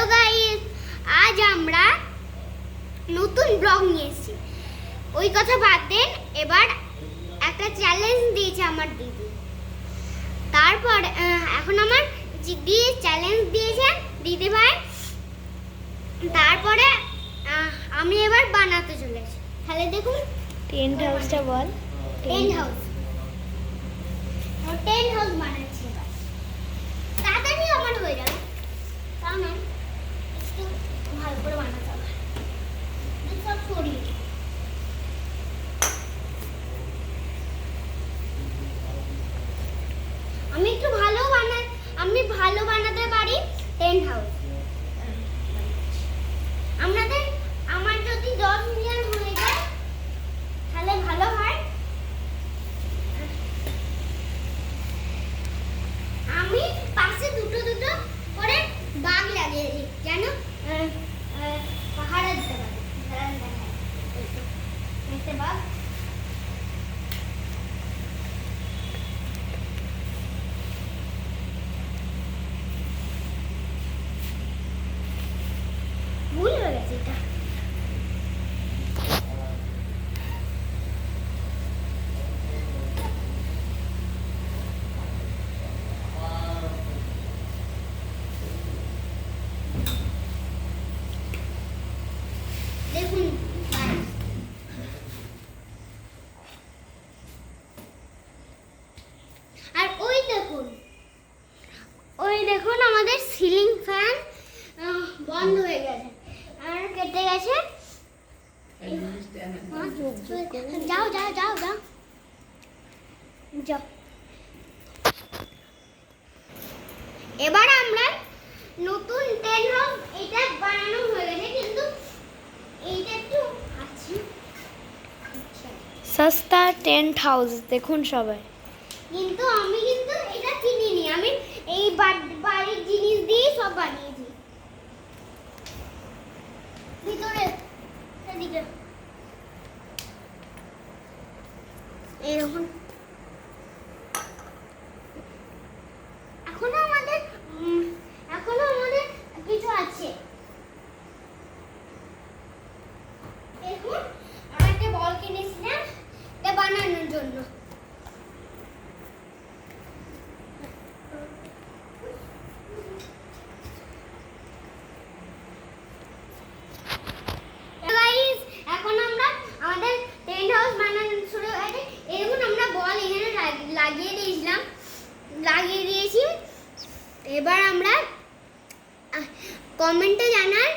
Hello guys, আজ আমরা নতুন ব্লগ নিয়ে এসেছি। ওই কথা বাদ দেন, এবার একটা চ্যালেঞ্জ দিয়েছে আমার দিদি। তারপর এখন আমার দিদি চ্যালেঞ্জ দিয়েছেন দিদি ভাই। তারপরে আমি এবার বানাতে চলেছি। তাহলে দেখুন টেন্ট হাউসটা বল। টেন্ট হাউস বানাচ্ছি এবার। তাড়াতাড়ি আমার হয়ে যাবে, তাও না একটু ভালো করে বানাতে হবে। সব সরিয়ে আমি ভালো বানাতে পারি টেন্ট হাউস। আমার যদি 10 মিলিয়ন হয়ে যায় তাহলে ভালো হয়। আমি পাশে দুটো করে বাগ লাগিয়েছি যেন পাহাড়ে দিতে পারি। একটা বাগ ভুল হয়ে গেছে এটা। দেখুন আর ওই দেখুন আমাদের সিলিং ফ্যান বন্ধ হয়ে গেছে আর কেটে গেছে। যাও এবার আমরা নতুন টেন্ট হাউস এটা বানানো হয়ে গেছে, কিন্তু এইটা একটু আছে সস্তা টেন্ট হাউস দেখুন সবাই। কিন্তু আমি এটা কিনিনি, আমি এই বাড়ির জিনিস দিয়ে সব বানিয়েছি। ভিতরে এদিকে এরকম এখনো আমাদের কিছু আছে। দেখুন আমি একটা বল কিনেছিলাম এটা বানানোর জন্য। এখন আমরা আমাদের টেন্ট হাউস বানানো শুরু হয়েছে। এখন আমরা বল এখানে লাগিয়ে দিয়েছি। এবার আমরা কমেন্টে জানান